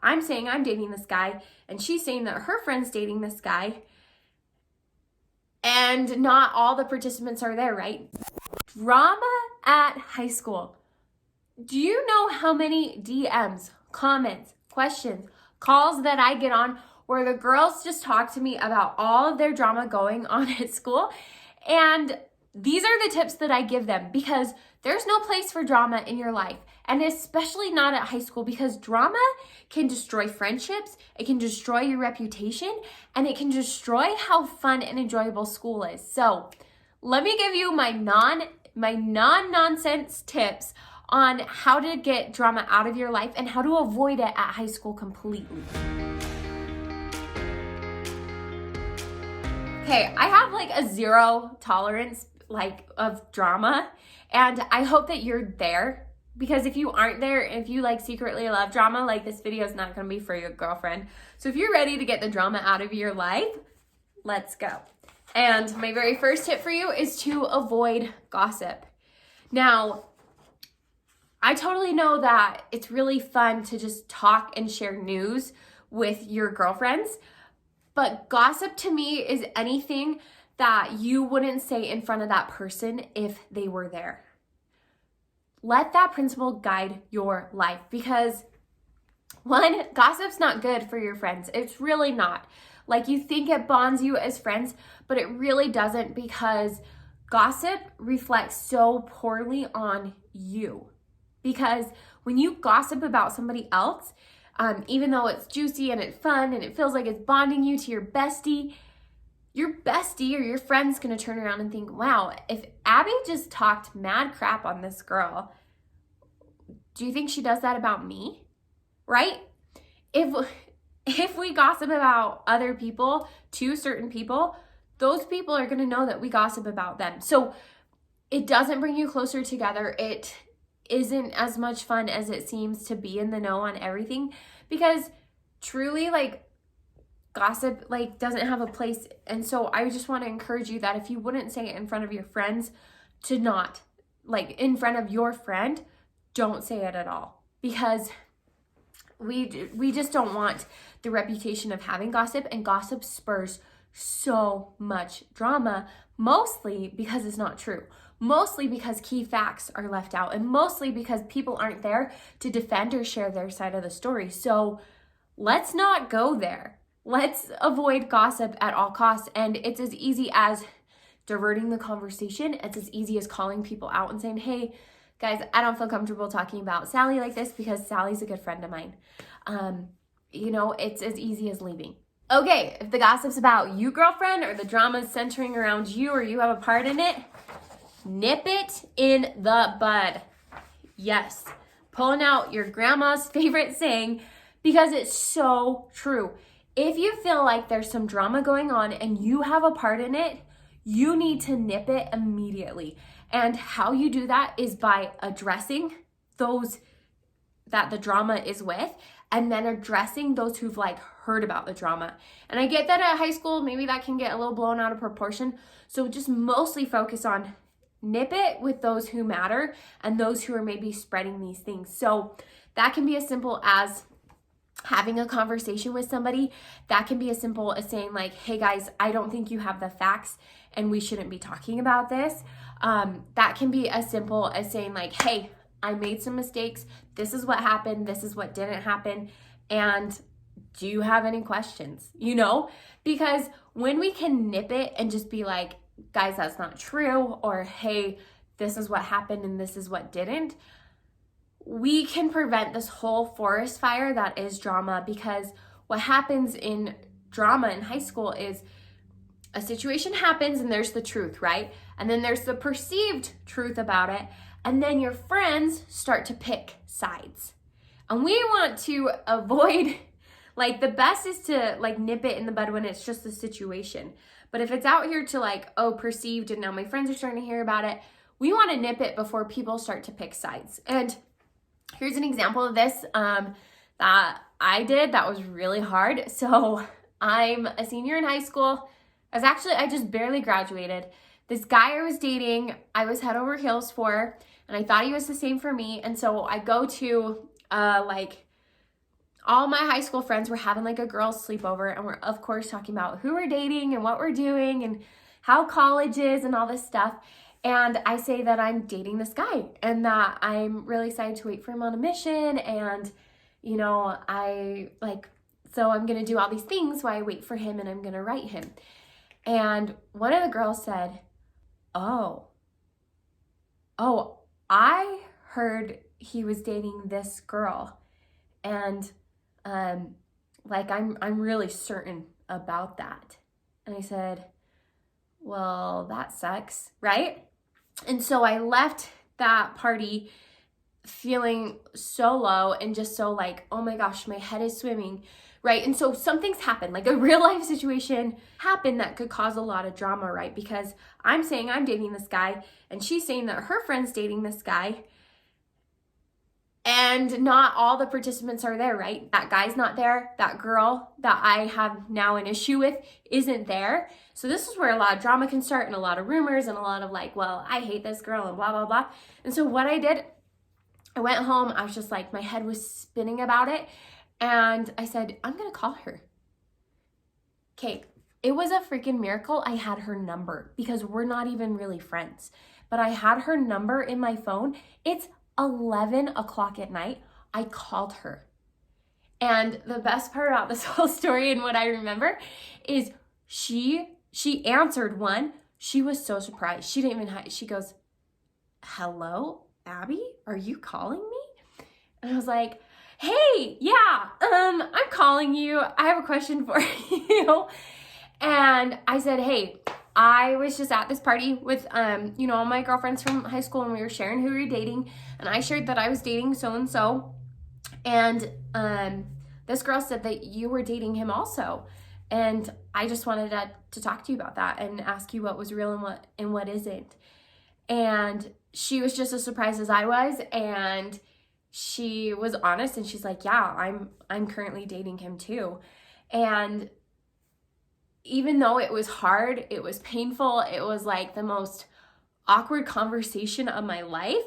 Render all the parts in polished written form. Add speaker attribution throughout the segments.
Speaker 1: I'm saying I'm dating this guy, and she's saying that her friend's dating this guy, and not all the participants are there, right? Drama at high school. Do you know how many DMs, comments, questions, calls that I get on where the girls just talk to me about all of their drama going on at school? And these are the tips that I give them, because there's no place for drama in your life, and especially not at high school, because drama can destroy friendships, it can destroy your reputation, and it can destroy how fun and enjoyable school is. So let me give you my non-nonsense tips on how to get drama out of your life and how to avoid it at high school completely. Okay, I have like a zero tolerance of drama, and I hope that you're there, because if you aren't there, if you secretly love drama, this video is not going to be for your girlfriend. So if you're ready to get the drama out of your life, let's go. And my very first tip for you is to avoid gossip. Now, I totally know that it's really fun to just talk and share news with your girlfriends, but gossip to me is anything that you wouldn't say in front of that person if they were there. Let that principle guide your life, because one, gossip's not good for your friends. It's really not. You think it bonds you as friends, but it really doesn't, because gossip reflects so poorly on you. Because when you gossip about somebody else, even though it's juicy and it's fun and it feels like it's bonding you to your bestie or your friend's gonna turn around and think, wow, if Abby just talked mad crap on this girl, do you think she does that about me? Right? If we gossip about other people to certain people, those people are gonna know that we gossip about them. So it doesn't bring you closer together. It isn't as much fun as it seems to be in the know on everything, because truly gossip doesn't have a place. And so I just want to encourage you that if you wouldn't say it in front of your friends, to not in front of your friend, don't say it at all, because we just don't want the reputation of having gossip, and gossip spurs so much drama, mostly because it's not true. Mostly because key facts are left out, and mostly because people aren't there to defend or share their side of the story. So let's not go there. Let's avoid gossip at all costs. And it's as easy as diverting the conversation. It's as easy as calling people out and saying, hey, guys, I don't feel comfortable talking about Sally like this because Sally's a good friend of mine. It's as easy as leaving. Okay, if the gossip's about you, girlfriend, or the drama's centering around you, or you have a part in it, nip it in the bud. Yes, pulling out your grandma's favorite saying, because it's so true. If you feel like there's some drama going on and you have a part in it, you need to nip it immediately. And how you do that is by addressing those that the drama is with, and then addressing those who've heard about the drama. And I get that at high school, maybe that can get a little blown out of proportion. So just mostly focus on nip it with those who matter and those who are maybe spreading these things. So that can be as simple as having a conversation with somebody. That can be as simple as saying hey guys, I don't think you have the facts and we shouldn't be talking about this. That can be as simple as saying hey, I made some mistakes. This is what happened. This is what didn't happen. And do you have any questions? Because when we can nip it and just be guys, that's not true, or hey, this is what happened and this is what didn't, we can prevent this whole forest fire that is drama. Because what happens in drama in high school is a situation happens and there's the truth, right? And then there's the perceived truth about it, and then your friends start to pick sides. And we want to avoid, the best is to nip it in the bud when it's just the situation. But if it's out here to perceived, and now my friends are starting to hear about it, we want to nip it before people start to pick sides. And here's an example of this that I did that was really hard. So I'm a senior in high school. I just barely graduated. This guy I was dating, I was head over heels for, and I thought he was the same for me. And so I go to all my high school friends were having like a girls' sleepover, and we're of course talking about who we're dating and what we're doing and how college is and all this stuff. And I say that I'm dating this guy and that I'm really excited to wait for him on a mission. And, you know, so I'm going to do all these things while I wait for him, and I'm going to write him. And one of the girls said, oh, I heard he was dating this girl. And like I'm really certain about that. And I said, well, that sucks, right? And so I left that party feeling so low and just so like, oh my gosh, my head is swimming, right? And so something's happened, like a real life situation happened that could cause a lot of drama, right? Because I'm saying I'm dating this guy, and she's saying that her friend's dating this guy, and not all the participants are there, right? That guy's not there. That girl that I have now an issue with isn't there. So this is where a lot of drama can start, and a lot of rumors, and a lot of like, well, I hate this girl and blah, blah, blah. And so what I did, I went home. I was just like, my head was spinning about it. And I said, I'm going to call her. Okay. It was a freaking miracle I had her number, because we're not even really friends. But I had her number in my phone. It's 11 o'clock at night. I called her. And the best part about this whole story and what I remember is she answered one. She was so surprised. She didn't even she goes, hello, Abby, are you calling me? And I was like, hey, yeah, I'm calling you. I have a question for you. And I said, hey, I was just at this party with, all my girlfriends from high school, and we were sharing who we were dating. And I shared that I was dating so-and-so. And this girl said that you were dating him also. And I just wanted to talk to you about that and ask you what was real and what isn't. And she was just as surprised as I was. And she was honest, and she's like, yeah, I'm currently dating him too. And even though it was hard, it was painful, it was like the most awkward conversation of my life,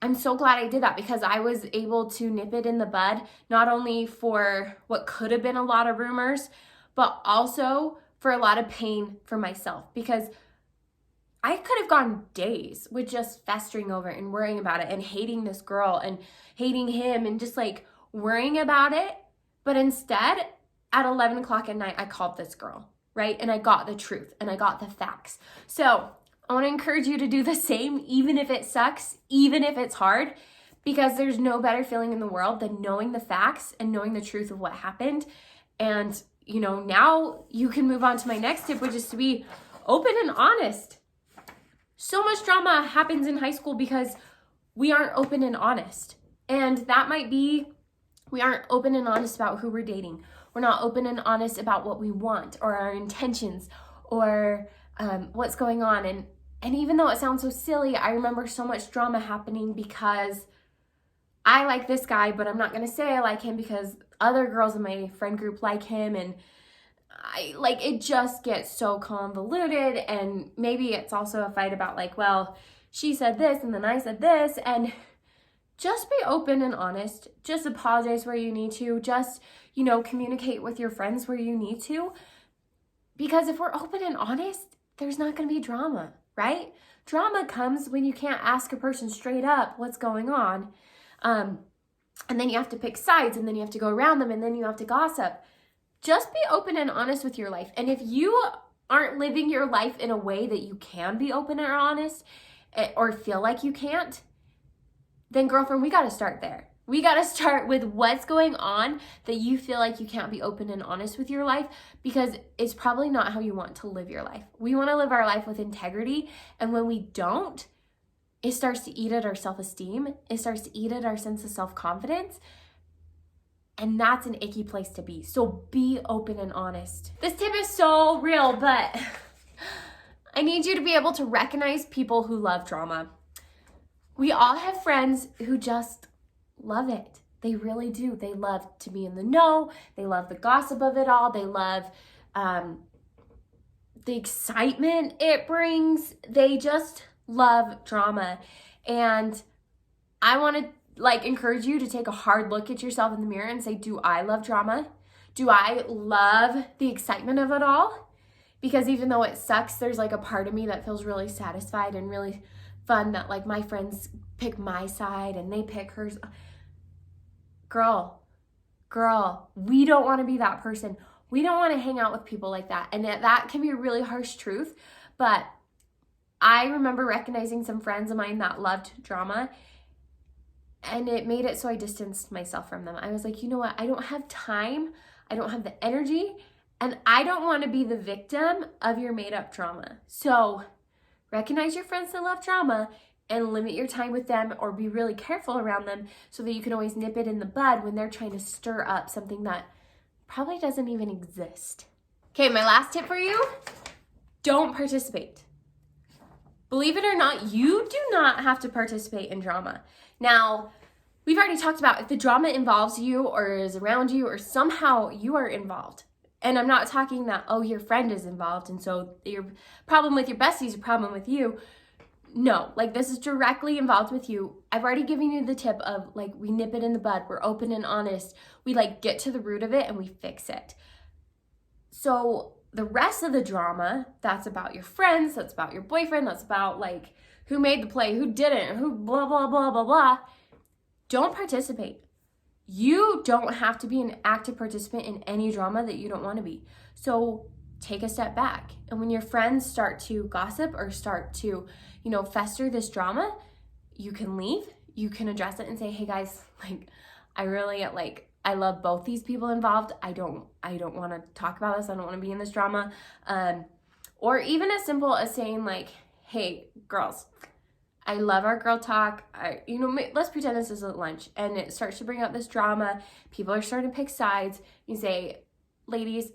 Speaker 1: I'm so glad I did that, because I was able to nip it in the bud, not only for what could have been a lot of rumors, but also for a lot of pain for myself, because I could have gone days with just festering over it and worrying about it and hating this girl and hating him and just like worrying about it. But instead, at 11 o'clock at night, I called this girl, right? And I got the truth and I got the facts. So I want to encourage you to do the same, even if it sucks, even if it's hard, because there's no better feeling in the world than knowing the facts and knowing the truth of what happened. And, now you can move on to my next tip, which is to be open and honest. So much drama happens in high school because we aren't open and honest. And that might be we aren't open and honest about who we're dating. We're not open and honest about what we want or our intentions or what's going on. And even though it sounds so silly, I remember so much drama happening because I like this guy, but I'm not going to say I like him because other girls in my friend group like him. And it just gets so convoluted. And maybe it's also a fight about like, well, she said this and then I said this. And just be open and honest. Just apologize where you need to. Just, communicate with your friends where you need to. Because if we're open and honest, there's not going to be drama, right? Drama comes when you can't ask a person straight up what's going on. And then you have to pick sides, and then you have to go around them, and then you have to gossip. Just be open and honest with your life. And if you aren't living your life in a way that you can be open or honest, or feel like you can't, then girlfriend, we got to start there. We got to start with what's going on that you feel like you can't be open and honest with your life, because it's probably not how you want to live your life. We want to live our life with integrity. And when we don't, it starts to eat at our self-esteem. It starts to eat at our sense of self-confidence. And that's an icky place to be. So be open and honest. This tip is so real, but I need you to be able to recognize people who love drama. We all have friends who just love it. They really do. They love to be in the know. They love the gossip of it all. They love the excitement it brings. They just love drama. And I want to like encourage you to take a hard look at yourself in the mirror and say, do I love drama? Do I love the excitement of it all? Because even though it sucks, there's like a part of me that feels really satisfied and really fun that like my friends pick my side and they pick hers. Girl, we don't want to be that person. We don't want to hang out with people like that. And that can be a really harsh truth. But I remember recognizing some friends of mine that loved drama, and it made it so I distanced myself from them. I was like, you know what? I don't have time. I don't have the energy, and I don't want to be the victim of your made up drama. So recognize your friends that love drama and limit your time with them, or be really careful around them so that you can always nip it in the bud when they're trying to stir up something that probably doesn't even exist. Okay, my last tip for you, don't participate. Believe it or not, you do not have to participate in drama. Now, we've already talked about if the drama involves you or is around you or somehow you are involved. And I'm not talking that, oh, your friend is involved and so your problem with your bestie is a problem with you. No, like this is directly involved with you. I've already given you the tip of like we nip it in the bud. We're open and honest. We like get to the root of it and we fix it. So the rest of the drama, that's about your friends, that's about your boyfriend, that's about like who made the play, who didn't, who blah, blah, blah, blah, blah. Don't participate. You don't have to be an active participant in any drama that you don't want to be. So take a step back. And when your friends start to gossip or start to, fester this drama, you can leave, you can address it and say, hey guys, like, I love both these people involved. I don't want to talk about this. I don't want to be in this drama. Or even as simple as saying like, hey girls, I love our girl talk. Let's pretend this is at lunch and it starts to bring up this drama. People are starting to pick sides. You say, ladies,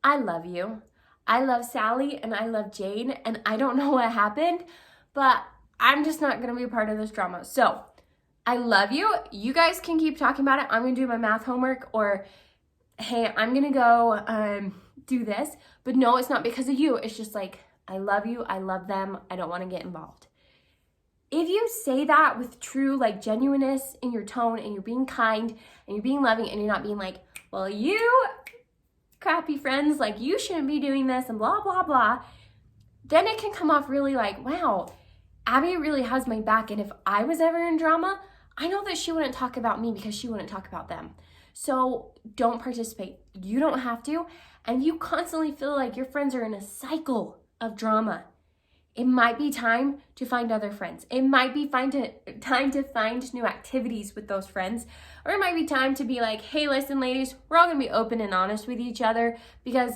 Speaker 1: I love you. I love Sally and I love Jane and I don't know what happened, but I'm just not going to be a part of this drama. So I love you. You guys can keep talking about it. I'm going to do my math homework, or hey, I'm going to go do this. But no, it's not because of you. It's just like, I love you. I love them. I don't want to get involved. If you say that with true like genuineness in your tone and you're being kind and you're being loving and you're not being like, well, you crappy friends, like you shouldn't be doing this and blah, blah, blah, then it can come off really like, wow, Abby really has my back. And if I was ever in drama, I know that she wouldn't talk about me because she wouldn't talk about them. So don't participate. You don't have to. And you constantly feel like your friends are in a cycle of drama, it might be time to find other friends. It might be time to find new activities with those friends. Or it might be time to be like, hey, listen, ladies, we're all gonna be open and honest with each other because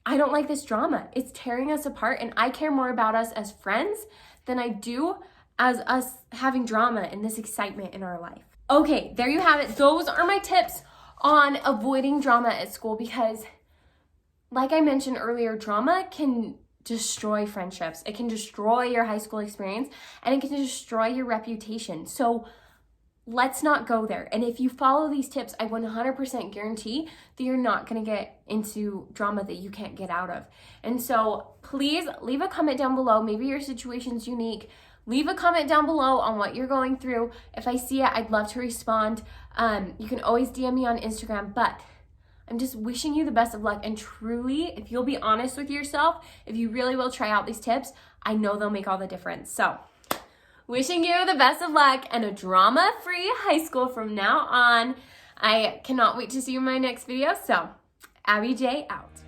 Speaker 1: I don't like this drama. It's tearing us apart and I care more about us as friends than I do as us having drama and this excitement in our life. Okay, there you have it. Those are my tips on avoiding drama at school because, like I mentioned earlier, drama can destroy friendships. It can destroy your high school experience and it can destroy your reputation. So let's not go there. And if you follow these tips, I 100% guarantee that you're not going to get into drama that you can't get out of. And so please leave a comment down below. Maybe your situation's unique. Leave a comment down below on what you're going through. If I see it, I'd love to respond. You can always DM me on Instagram, but I'm just wishing you the best of luck. And truly, if you'll be honest with yourself, if you really will try out these tips, I know they'll make all the difference. So wishing you the best of luck and a drama-free high school from now on. I cannot wait to see you in my next video. So Abby J out.